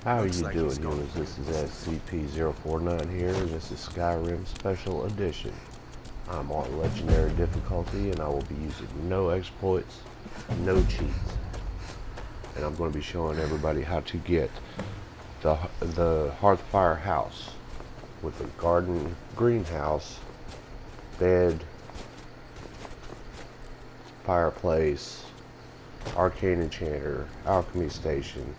How are you doing, humans? This is SCP-049 here, and this is Skyrim Special Edition. I'm on Legendary difficulty, and I will be using no exploits, no cheats. And I'm going to be showing everybody how to get the Hearthfire house with a garden greenhouse, bed, fireplace, arcane enchanter, alchemy station,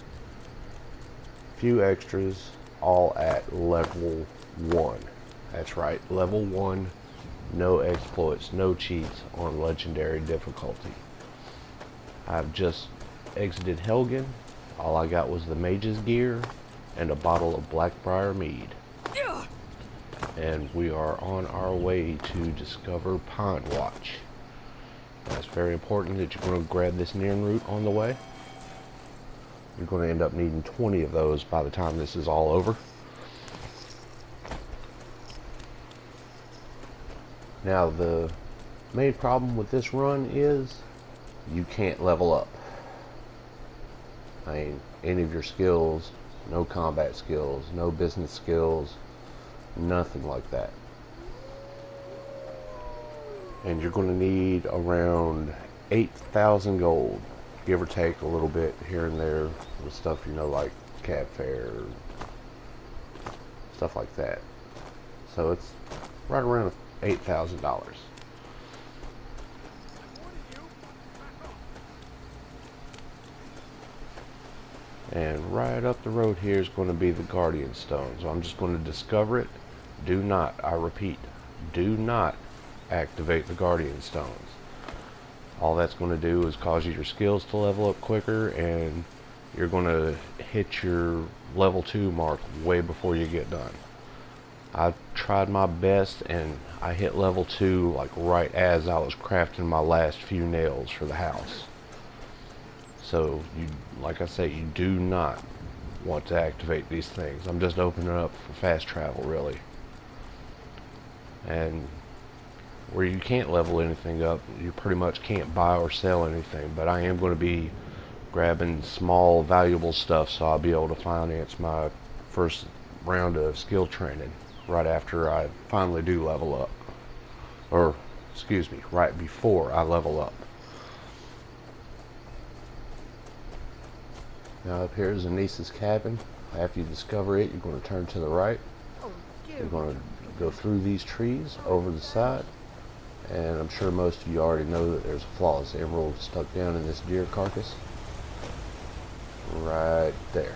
few extras, all at level 1. That's right, level 1, no exploits, no cheats on legendary difficulty. I've just exited Helgen. All I got was the mage's gear and a bottle of Blackbriar mead. And we are on our way to discover Pine Watch. Now, it's very important that you're going to grab this nearing root on the way. You're going to end up needing 20 of those by the time this is all over. Now, the main problem with this run is you can't level up. I mean, any of your skills, no combat skills, no business skills, nothing like that. And you're going to need around 8,000 gold, give or take a little bit here and there with stuff, you know, like cab fare, stuff like that. So it's right around $8,000. And right up the road here is going to be the Guardian Stone. So I'm just going to discover it. Do not, I repeat, do not activate the Guardian Stones. All that's going to do is cause your skills to level up quicker, and you're going to hit your level 2 mark way before you get done. I tried my best and I hit level 2 like right as I was crafting my last few nails for the house. So you, like I say, you do not want to activate these things. I'm just opening it up for fast travel, really. And where you can't level anything up, you pretty much can't buy or sell anything, but I am going to be grabbing small valuable stuff, so I'll be able to finance my first round of skill training right after I finally do level up, or excuse me, right before I level up. Now up here is Anissa's cabin. After you discover it, you're going to turn to the right. You're going to go through these trees over the side. And I'm sure most of you already know that there's a flawless emerald stuck down in this deer carcass. Right there.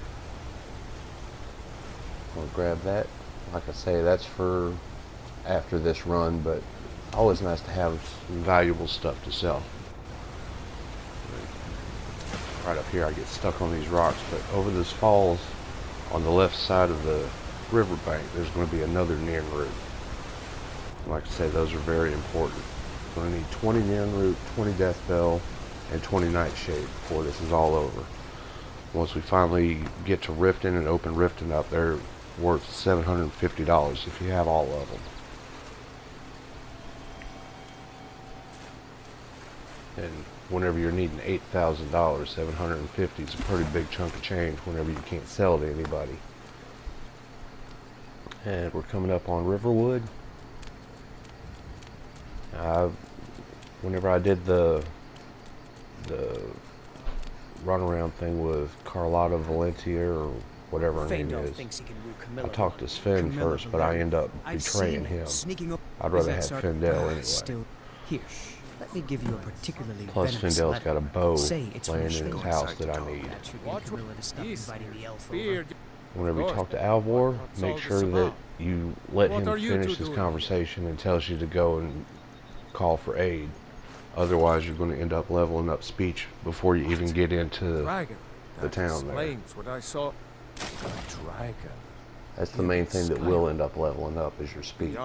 I'm going to grab that. Like I say, that's for after this run, but always nice to have some valuable stuff to sell. Right up here I get stuck on these rocks, but over this falls on the left side of the riverbank there's going to be another nearing root. Like I say, those are very important. We're going to need 20 nearing root, 20 death bell, and 20 nightshade before this is all over. Once we finally get to Riften and open Riften up, they're worth $750 if you have all of them. And whenever you're needing $8,000, $750 is a pretty big chunk of change whenever you can't sell to anybody. And we're coming up on Riverwood. Whenever I did the runaround thing with Carlotta Valencia or whatever her name is, I talked to Sven first, but I end up betraying him. I'd rather have Fendel anyway. Let me give you a particularly Plus, Findel's got a bow laying in his house that I need. Whenever you talk to Alvor, make sure that you let him finish his conversation and tells you to go and call for aid. Otherwise, you're going to end up leveling up speech before you even get into the town there. That's the main thing that will end up leveling up is your speech.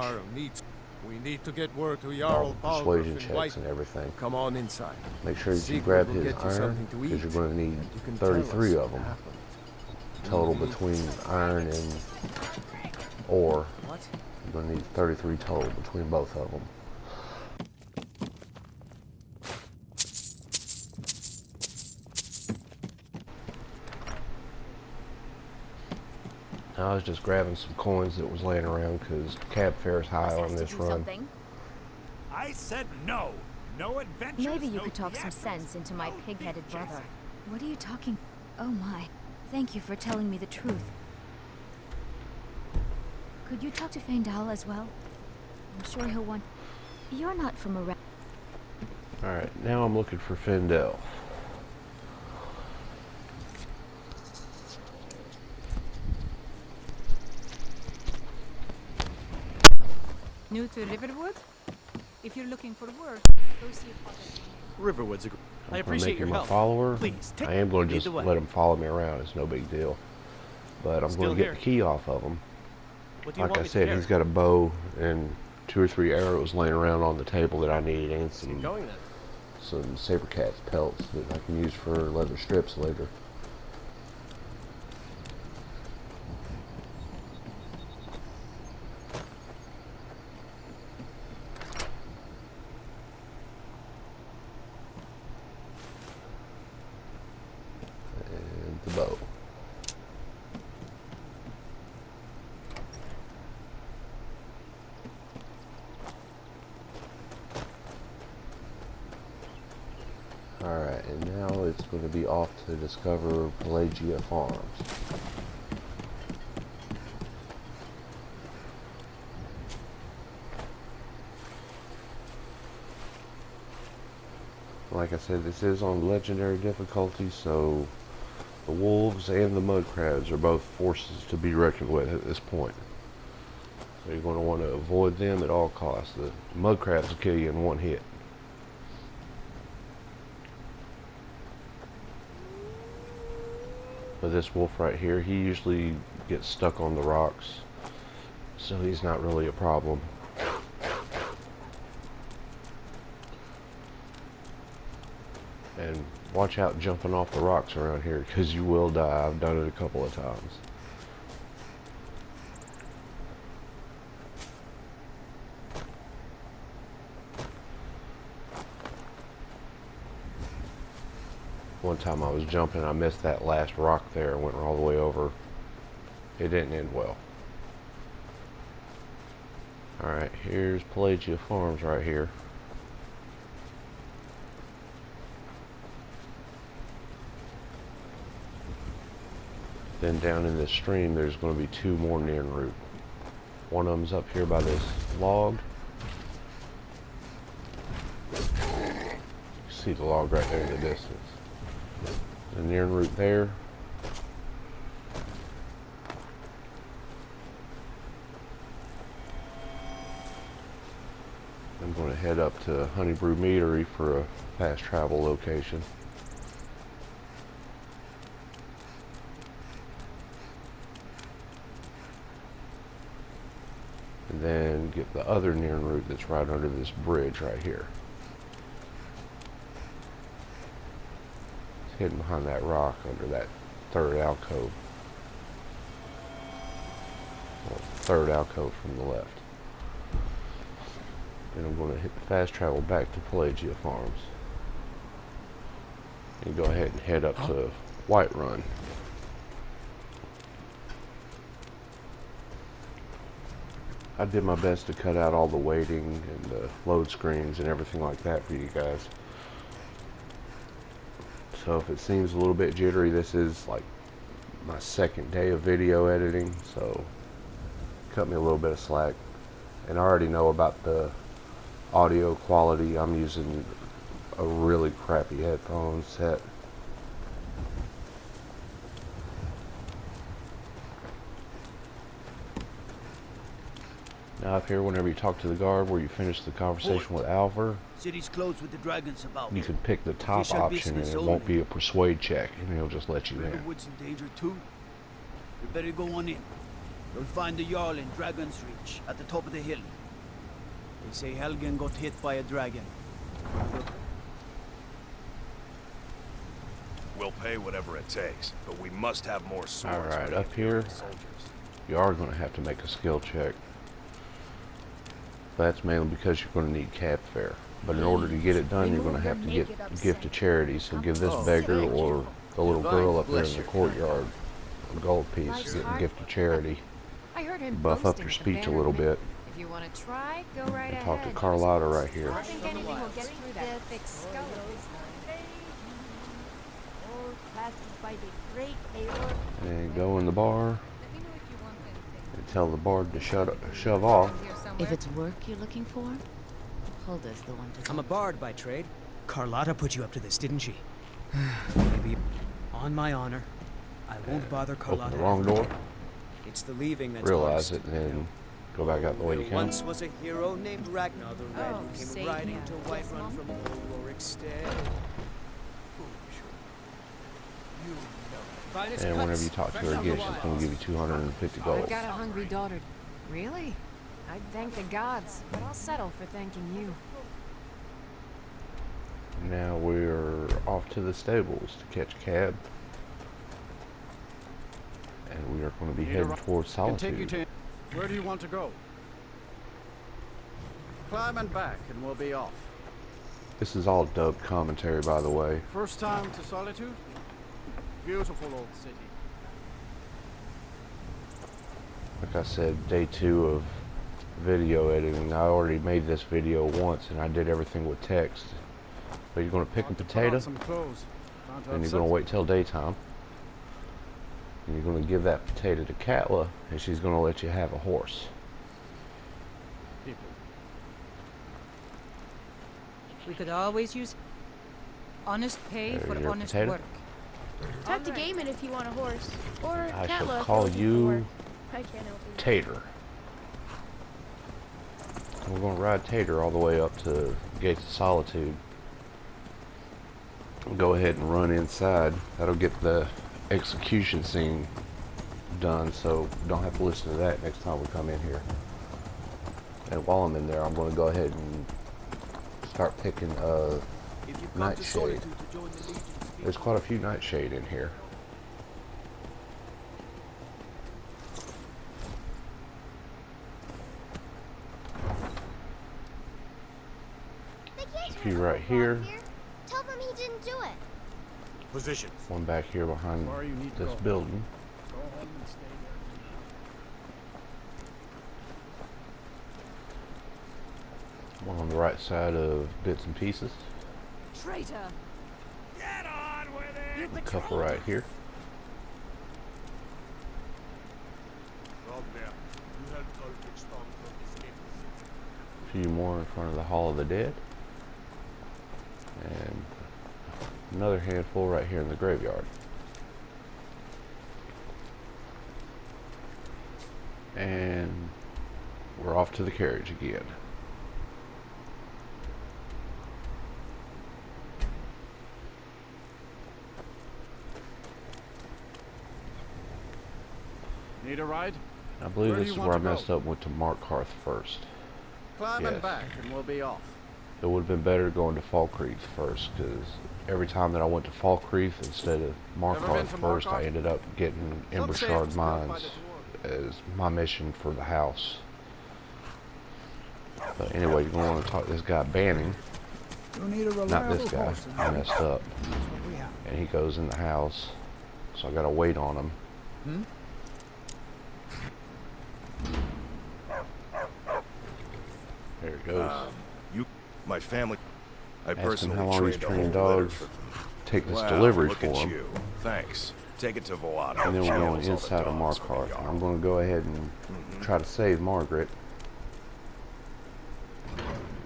We need to get word to All Jarl persuasion checks and everything. Come on inside. Make sure that you grab his iron, because you're going to need 33 of them. Total between iron and ore. You're going to need 33 total between both of them. I was just grabbing some coins that was laying around because cab fare's high on this run. Something? I said no. No adventures. Maybe you no could talk some theatrics, sense into my no pig-headed beach brother. chasing. What are you talking? Oh my. Thank you for telling me the truth. Could you talk to Feindal as well? I'm sure he'll want... You're not from around... Alright, now I'm looking for Fendel. New to Riverwood? If you're looking for work, go see Riverwood's a I I'm appreciate making your my help. follower. Please, I am going to lead just the way. let him follow me around. It's no big deal. But I'm Still going to get here. the key off of him. What do you Like want I me to said, carry? he's got a bow and 2 or 3 arrows laying around on the table that I need, and Keep going then. some saber cat's pelts that I can use for leather strips later. And the bow. Alright, and now it's going to be off to discover Pelagia Farms. Like I said, this is on legendary difficulty, so the wolves and the mud crabs are both forces to be reckoned with at this point. So you're going to want to avoid them at all costs. The mud crabs will kill you in one hit. But this wolf right here, he usually gets stuck on the rocks, so he's not really a problem. And watch out jumping off the rocks around here, because you will die. I've done it a couple of times. One time I was jumping, I missed that last rock there and went all the way over. It didn't end well. Alright, here's Pelagia Farms right here. Then down in this stream there's going to be 2 more near en route. One of them's up here by this log. You see the log right there in the distance. The near en route there. I'm going to head up to Honeybrew Meadery for a fast travel location. And then get the other near en route that's right under this bridge right here. It's hidden behind that rock under that 3rd alcove. Well, 3rd alcove from the left. And I'm going to hit the fast travel back to Pelagia Farms. And go ahead and head up to Whiterun. I did my best to cut out all the waiting and the load screens and everything like that for you guys. So if it seems a little bit jittery, this is like my 2nd day of video editing, so cut me a little bit of slack. And I already know about the audio quality. I'm using a really crappy headphone set. Now up here, whenever you talk to the guard where you finish the conversation with Alvar, City's closed with the dragons about. you can pick the top Official option and business it won't only. be a persuade check, and he'll just let you in. Riverwood's in danger too. We better go on in. You'll find the Jarl in Dragon's Reach, at the top of the hill. They say Helgen got hit by a dragon. We'll pay whatever it takes, but we must have more swords. Alright, for the up here, soldiers. you are going to have to make a skill check. That's mainly because you're going to need cab fare. But in order to get it done, you're going to have to gift to charity. So give this beggar or the little girl up there in the courtyard a gold piece, Life's get a hard, gift to charity, I heard him buff up boasting your at the speech a banner little minute. bit. If you want to try, go right ahead. Talk to Carlotta right I here. don't think anything will get through that thick skull of his. All classes by the great Taylor. And go in the bar Let me know if you want anything. and tell the bard to shove off. Around here somewhere. If it's work you're looking for, Hulda's the one to I'm a talk bard by trade. Carlotta put you up to this, didn't she? Maybe. On my honor, I won't bother Carlotta. Open the wrong ever door, again. It's the leaving that's realize hardest. it, and then go back out the way you There came. once was a hero named Ragnar the Red Oh, who came say riding yeah. to Yes, Whiterun Mom? from Ulroric's stead. And whenever you talk to her again, she's going to give you 250 gold. I've got a hungry daughter. Really? I'd thank the gods, but I'll settle for thanking you. Now we're off to the stables to catch a cab. And we are going to be heading towards Can take you Solitude. to. Where do you want to go? Climb and back, and we'll be off. This is all dubbed commentary, by the way. First time to Solitude? Beautiful old city. Like I said, day 2 of video editing. I already made this video once, and I did everything with text. But you're going to pick a Want to put potato, on some clothes. Can't and you're upset going to wait till daytime. And you're going to give that potato to Katla, and she's going to let you have a horse. people. We could always use honest pay There, for your honest potato. work. Talk to Gaiman if you want a horse. Or I shall Catla if call you're looking for you work. I can't help you. Tater. And we're going to ride Tater all the way up to Gates of Solitude. We'll go ahead and run inside. That'll get the execution scene done, so we don't have to listen to that next time we come in here. And while I'm in there, I'm going to go ahead and start picking If you come to Nightshade. Solitude to join the Legion, There's quite a few Nightshade in here. A few right here. Tell them he didn't do it. Positions. One back here behind Where you need to this go. building. Go home and stay there. One on the right side of Bits and Pieces. Traitor! Get on with it! A couple right here. A few more in front of the Hall of the Dead. And another handful right here in the graveyard. And we're off to the carriage again. Need a ride? I believe Where do this you is want where I to go? messed up and went to Markarth first. Climb Yes. and back, and we'll be off. It would have been better going to Falkreath first, because every time that I went to Falkreath instead of Markarth been to first, I Markarth? ended up getting Some Ember say it Shard was built by Mines the as my mission for the house. But anyway, you're going to want to talk to this guy Banning, You need a not this guy. I messed up. And he goes in the house, so I got to wait on him. There he goes. My family. I Ask him personally how long he's trained a whole trained litter dogs. for them. Take this Wow, delivery look for at him. you. Thanks. Take it to Volata. And then She we're going handles all the inside of dogs for the Markarth. yard. I'm going to go ahead and try to save Margaret.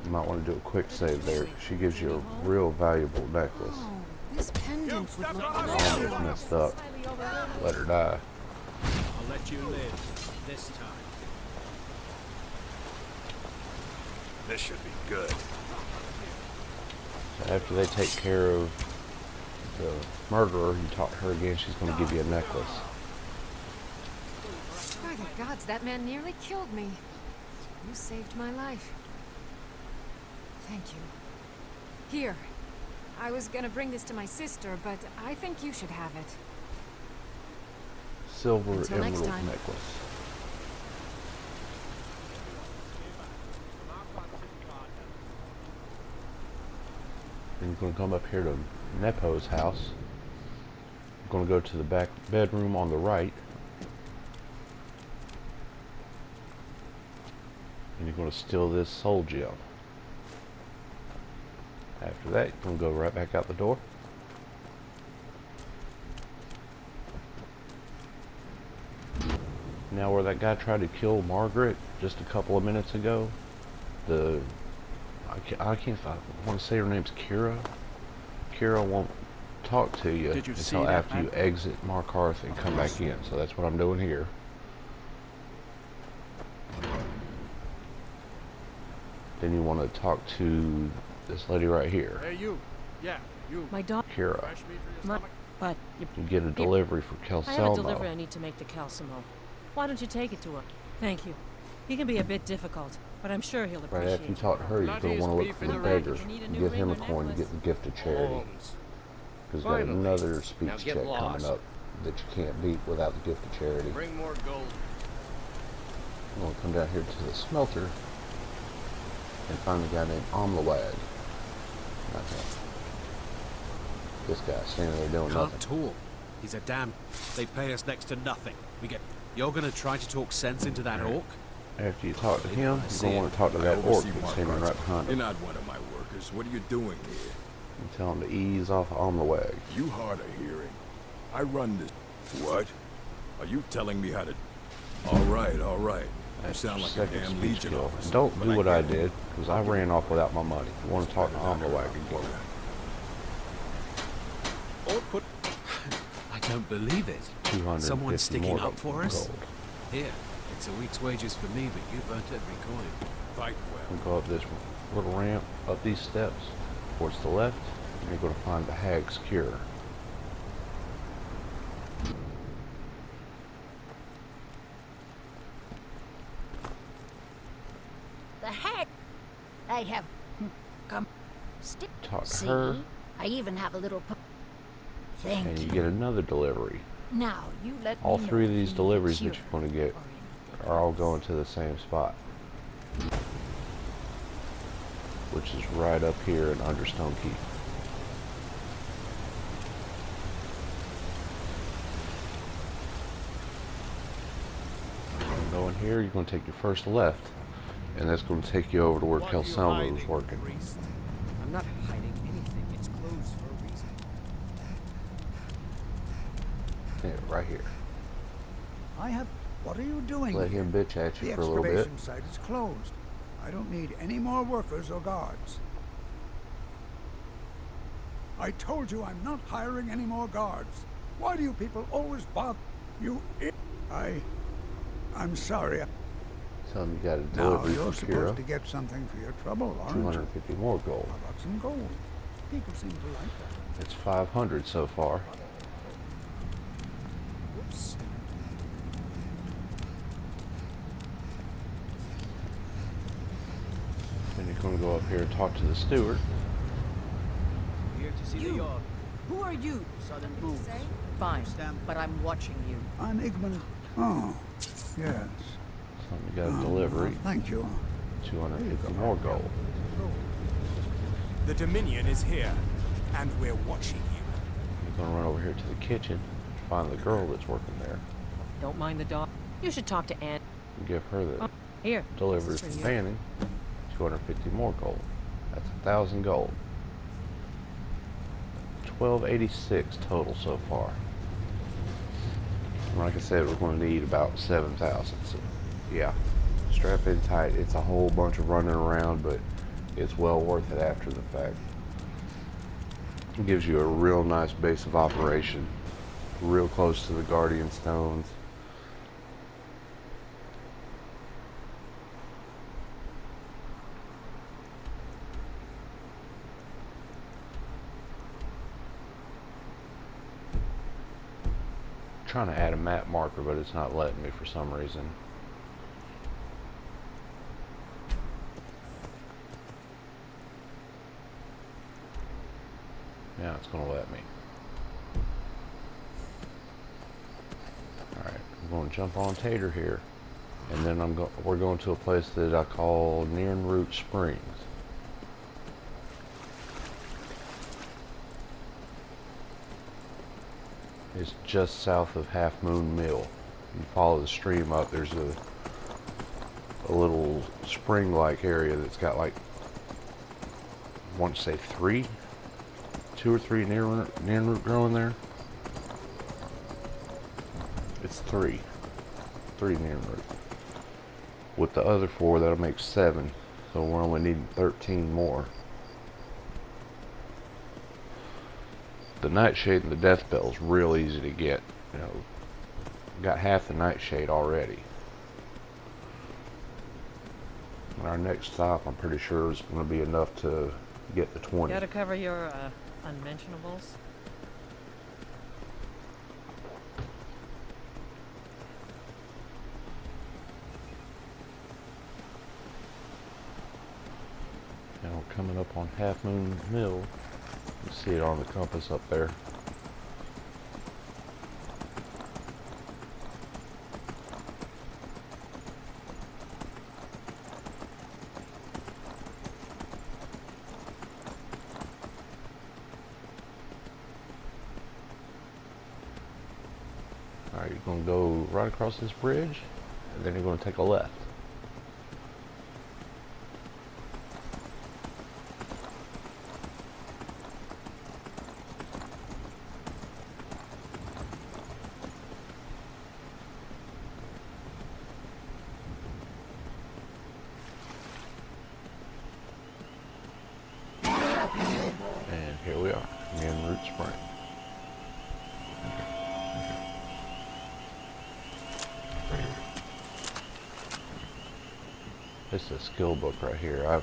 You might want to do a quick save there. She gives you a real valuable necklace. Oh, this pendant would look Almost lovely. messed up. Let her die. I'll let you live this time. This should be good. So after they take care of the murderer, you talk to her again, she's going to give you a necklace. By the gods, that man nearly killed me. You saved my life. Thank you. Here. I was gonna bring this to my sister, but I think you should have it. Silver Until next emerald time. necklace. Then you're going to come up here to Nepo's house. I'm going to go to the back bedroom on the right. And you're going to steal this soul gem. After that, you're going to go right back out the door. Now where that guy tried to kill Margaret just a couple of minutes ago, I want to say her name's Kira. Kira won't talk to you until after you exit Markarth and come back in. So that's what I'm doing here. Then you want to talk to this lady right here. Hey, you. Yeah, you. My dog. Kira. Fresh meat for your stomach? But You get a delivery for Kelselmo. I have a delivery I need to make to Calcimo. Why don't you take it to her? Thank you. He can be a bit difficult, but I'm sure he'll appreciate it. Right after you talk to her, you're going to want to look for the beggar. Give him a coin to get the gift of charity. Because we've got another speech check coming up that you can't beat without the gift of charity. Bring more gold. I'm going to come down here to the smelter and find a guy named Omlawag. Not him. This guy standing there doing Can't nothing. talk. He's a damn. They pay us next to nothing. We get. You're gonna try to talk sense into that orc? After you talk to him, you're going to want to talk to that orc that's standing right behind You're him. not one of my workers. What are you doing here? And tell him to ease off Omlawag. You hard of hearing. I run this. What? Are you telling me how to... All right, all right. You sound like a Second damn speech Legion kill. officer. Don't but do what I get it. did, because I ran off without my money. You want to talk to Omlawag again. Or put. I don't believe it. 250 Someone sticking more up for us? gold. Here, it's a week's wages for me, but you've earned every coin. Fight We well. go up this little ramp, up these steps, towards the left, and you're going to find the Hag's Cure. The heck? I have... Come... Stick... Talk to See? her, I even have a little... Thank and you you. get another delivery. Now, you let All me know three of if these you need a deliveries cure that you're going to get or anything. are all going to the same spot, which is right up here in Understone Keep. Go in here, you're going to take your first left, and that's going to take you over to where Kelselma was working. I'm not hiding anything. It's closed for a reason. Yeah, right here. I have... What are you doing Let here? him bitch at you The for a little bit. excavation site is closed. I don't need any more workers or guards. I told you I'm not hiring any more guards. Why do you people always bother? I'm sorry. Tell him you got a Now, delivery you're for supposed Kira. to get something for your trouble, aren't you? 250 more gold. How about some gold? People seem to like that. It's 500 so far. Whoops. Then you're going to go up here and talk to the steward. Here to see the You. yard. Who are you? Southern Boots. Fine, Stamp. but I'm watching you. I'm Igman. Oh, yes. So you got a delivery. Thank you. 250 more gold. The Dominion is here, and we're watching you. You're going to run over here to the kitchen to find the girl that's working there. Don't mind the dog. You should talk to Aunt. And give her the Here. delivery this is from for you. Fanning. 250 more gold. That's 1,000 gold. 1286 total so far. And like I said, we're going to need about 7,000. So, yeah, strap in tight. It's a whole bunch of running around, but it's well worth it after the fact. It gives you a real nice base of operation, real close to the Guardian Stones. Trying to add a map marker, but it's not letting me for some reason. Now it's going to let me. Alright, I'm going to jump on Tater here. And then we're going to a place that I call Nearnroot Springs. It's just south of Half Moon Mill. You follow the stream up, there's a little spring-like area that's got like, I want to say two or three near-root growing there. It's three near-root. With the other 4, that'll make 7. So we're only needing 13 more. The nightshade and the death bell is real easy to get. You know, got half the nightshade already. And our next stop, I'm pretty sure, is going to be enough to get the 20. Gotta cover your unmentionables. Now we're coming up on Half Moon Mill. You see it on the compass up there. Alright, you're going to go right across this bridge, and then you're going to take a left. And here we are, in Root Spring. This is a skill book right here.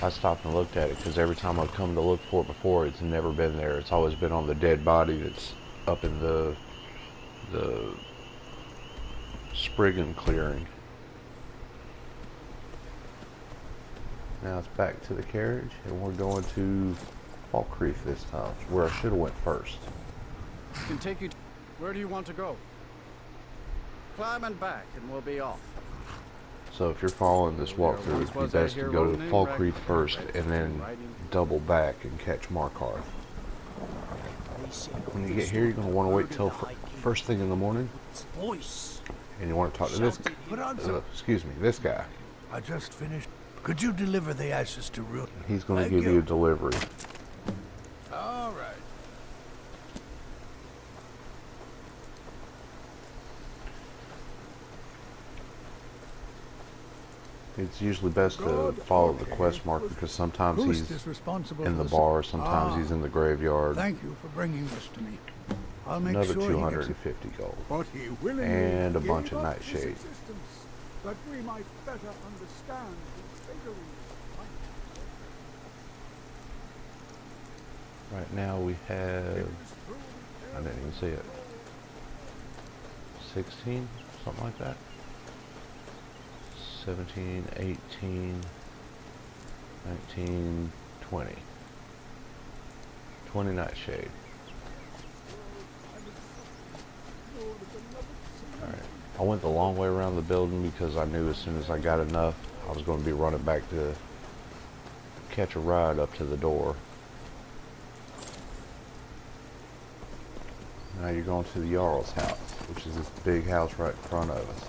I stopped and looked at it because every time I've come to look for it before, it's never been there. It's always been on the dead body that's up in the Spriggan clearing. Now it's back to the carriage, and we're going to Falkreath this time, where I should have went first. Can take you. Where do you want to go? Climb and back, and we'll be off. So if you're following this walkthrough, it'd be best to go to Falkreath first, and then double back and catch Markarth. When you get here, you're going to want to wait till first thing in the morning, and you want to talk to this. Excuse me, this guy. I just finished. Could you deliver the ashes to Root? He's going to give you a delivery. All right. It's usually best to follow the quest marker because sometimes he's in the bar, sometimes he's in the graveyard. Thank you for bringing this to me. I'll make Another sure 250 gold. And a bunch of nightshade. That we might better understand the vagaries. Right now we have, I didn't even see it, 16, something like that. 17, 18, 19, 20. 20 nightshade. Alright, I went the long way around the building because I knew as soon as I got enough, I was going to be running back to catch a ride up to the door. Now you're going to the Jarl's house, which is this big house right in front of us.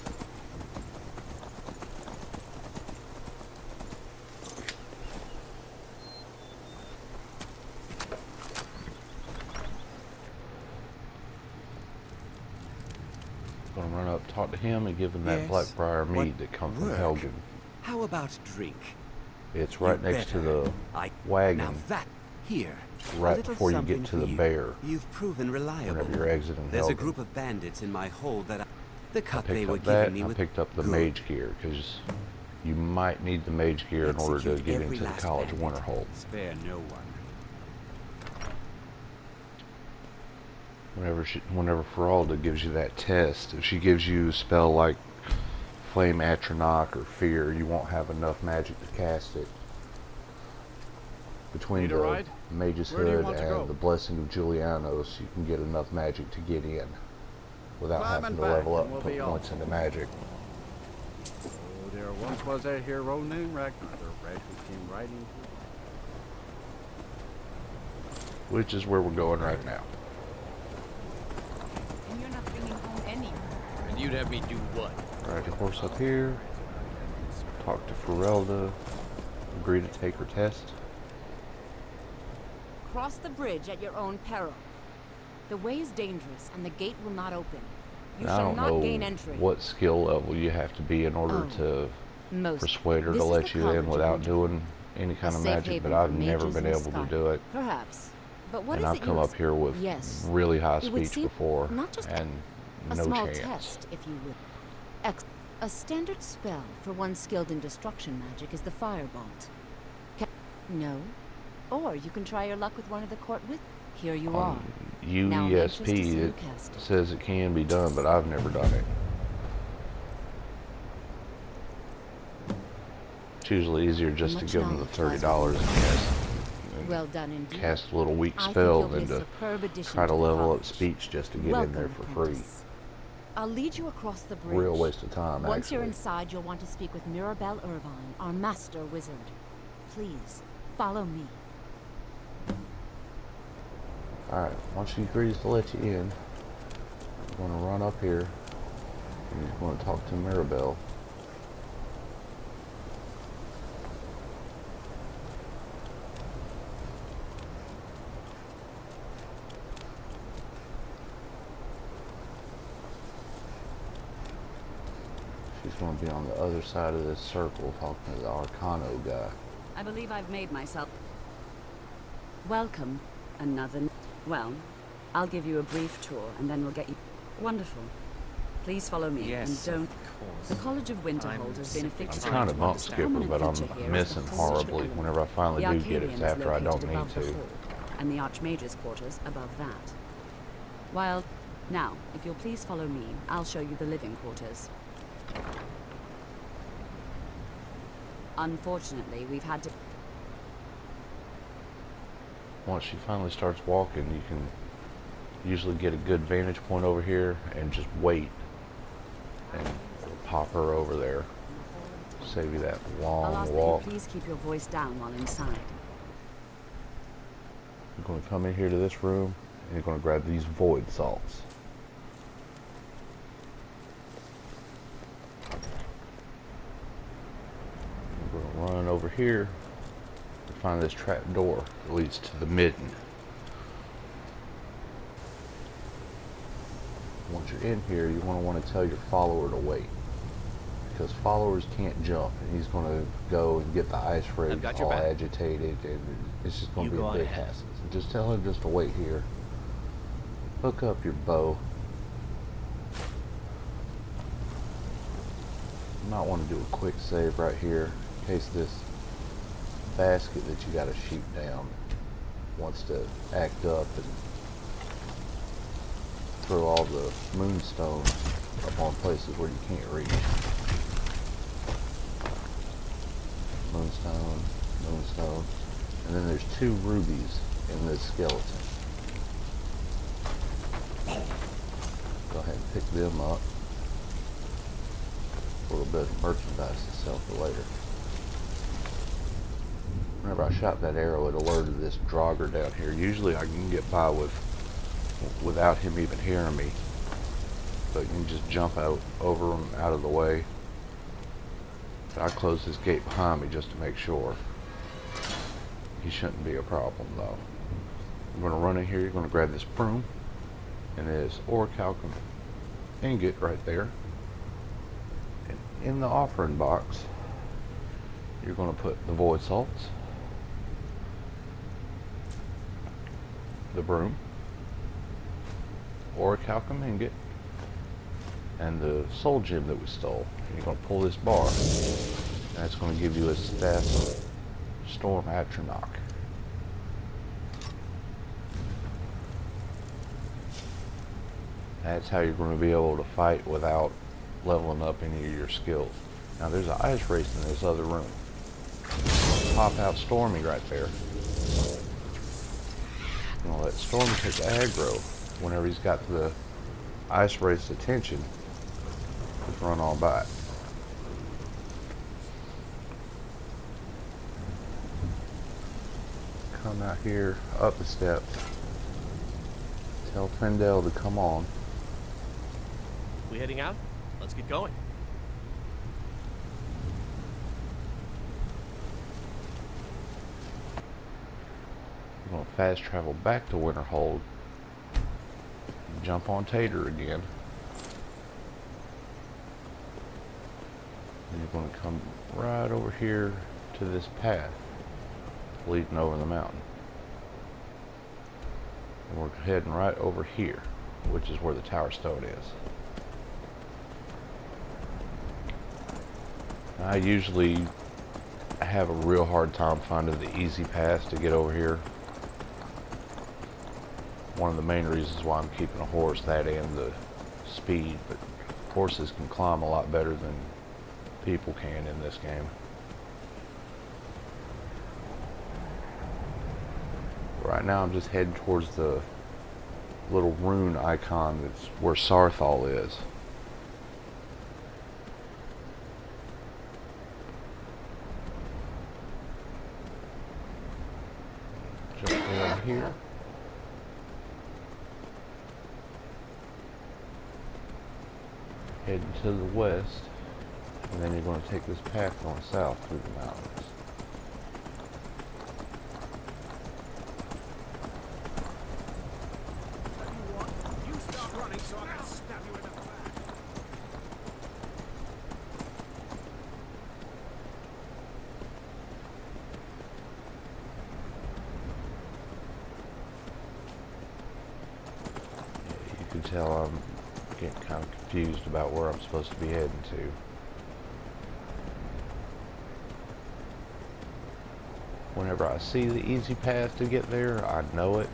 Going to run up, talk to him, and give him that Blackbriar mead that comes from Helgen. How about drink? It's right next to the wagon. Now that here. Right before you get to the bear. You've proven reliable. Whenever you're exiting There's a Helgen. group of bandits in my hold that the cut I they picked were up that, giving me I with picked up the mage gear, because you might need the mage gear in order to get into the College of Winterhold. Spare no one. Whenever Feralda gives you that test, if she gives you a spell like Flame Atronach or Fear, you won't have enough magic to cast it. Between the Mage's Hood and the Blessing of Julianos, you can get enough magic to get in without having to level up and put points into magic. Oh, there once was a hero named Ragnar, the red who came riding. Which is where we're going right now. You'd have me do what? Ride your horse up here. Talk to Ferelda. Agree to take her test. Cross the bridge at your own peril. The way is dangerous, and the gate will not open. You Now, I shall don't not know gain entry. what skill level you have to be in order to persuade her to let you in without doing any kind of magic, but I've never been able to do it. Perhaps. But what And is I've it come you up here with Yes. really high It would speech seem before, not just and a no small chance. test, if you would. A standard spell for one skilled in destruction magic is the Firebolt. No? Or you can try your luck with one of the court with. Here you are. Now I'm anxious to see UESP, you it cast it. says it can be done, but I've never done it. It's usually easier just to Much give them the knowledge $30 and cast, Well done indeed. cast a little weak I think spell you'll than be a to superb addition try to to the level up college. speech just to get in Welcome, there for free. apprentice. I'll lead you across the bridge. Real waste of time, Once you're actually. inside, you'll want to speak with Mirabelle Irvine, our master wizard. Please, follow me. Alright, once she agrees to let you in, you're going to run up here and you're going to talk to Mirabelle. She's going to be on the other side of this circle talking to the Arcano guy. I believe I've made myself. Welcome. Another. Well, I'll give you a brief tour and then we'll get you. Wonderful. Please follow me Yes, and don't. of course. The College of Winterhold has been a I'm fixture. trying to bump The skip her, prominent but I'm feature here is missing the horribly. element. Whenever I finally The do get it, Arcanium it's is after I don't located need above the to. hall, and the Archmage's quarters above that. While now, if you'll please follow me, I'll show you the living quarters. Unfortunately, we've had to. Once she finally starts walking, you can usually get a good vantage point over here and just wait and pop her over there. Save you that I'll long ask that walk. you please keep your voice down while inside. You're going to come in here to this room and you're going to grab these void salts. We're going to run over here to find this trap door that leads to the midden. Once you're in here, you want to tell your follower to wait, because followers can't jump, and he's going to go and get the ice rig got your all back. agitated, and it's just going to You be a go big ahead. hassle. So just tell him just to wait here. Hook up your bow. You might want to do a quick save right here in case this basket that you got to shoot down wants to act up and throw all the moonstones up on places where you can't reach. Moonstone, moonstone. And then there's 2 rubies in this skeleton. Go ahead and pick them up. A little bit of merchandise to sell for later. Whenever I shot that arrow, it alerted this Draugr down here. Usually I can get by without him even hearing me, but you can just jump out over him out of the way. But I close this gate behind me just to make sure. He shouldn't be a problem though. I'm going to run in here. You're going to grab this broom and this orichalcum ingot right there. And in the offering box, you're going to put the void salts, the broom, orichalcum ingot, and the soul gem that we stole. And you're going to pull this bar, and that's going to give you a staff storm atronach. That's how you're going to be able to fight without leveling up any of your skills. Now there's an ice race in this other room. Pop out Stormy right there. I'm going to let Stormy take the aggro whenever he's got the ice race attention. Just run on by. Come out here, up the steps. Tell Fendel to come on. We heading out? Let's get going. I'm going to fast travel back to Winterhold. Jump on Tater again. And you're going to come right over here to this path leading over the mountain. And we're heading right over here, which is where the Tower Stone is. I usually have a real hard time finding the easy path to get over here. One of the main reasons why I'm keeping a horse, that and the speed, but horses can climb a lot better than people can in this game. Right now I'm just heading towards the little rune icon that's where Sarthal is. Jump down here. Heading to the west, and then you're going to take this path going south through the mountains. Yeah, you can tell I'm getting kind of confused about where I'm supposed to be heading to. Whenever I see the easy path to get there, I know it.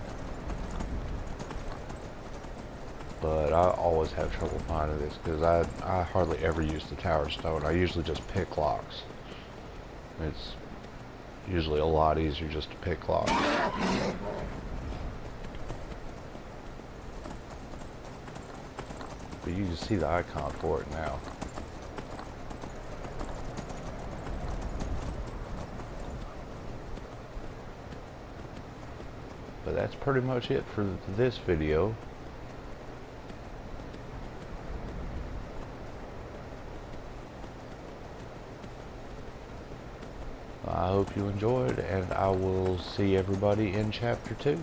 But I always have trouble finding this because I hardly ever use the Tower Stone. I usually just pick locks. It's usually a lot easier just to pick locks. But you can see the icon for it now. But that's pretty much it for this video. I hope you enjoyed, and I will see everybody in Chapter 2.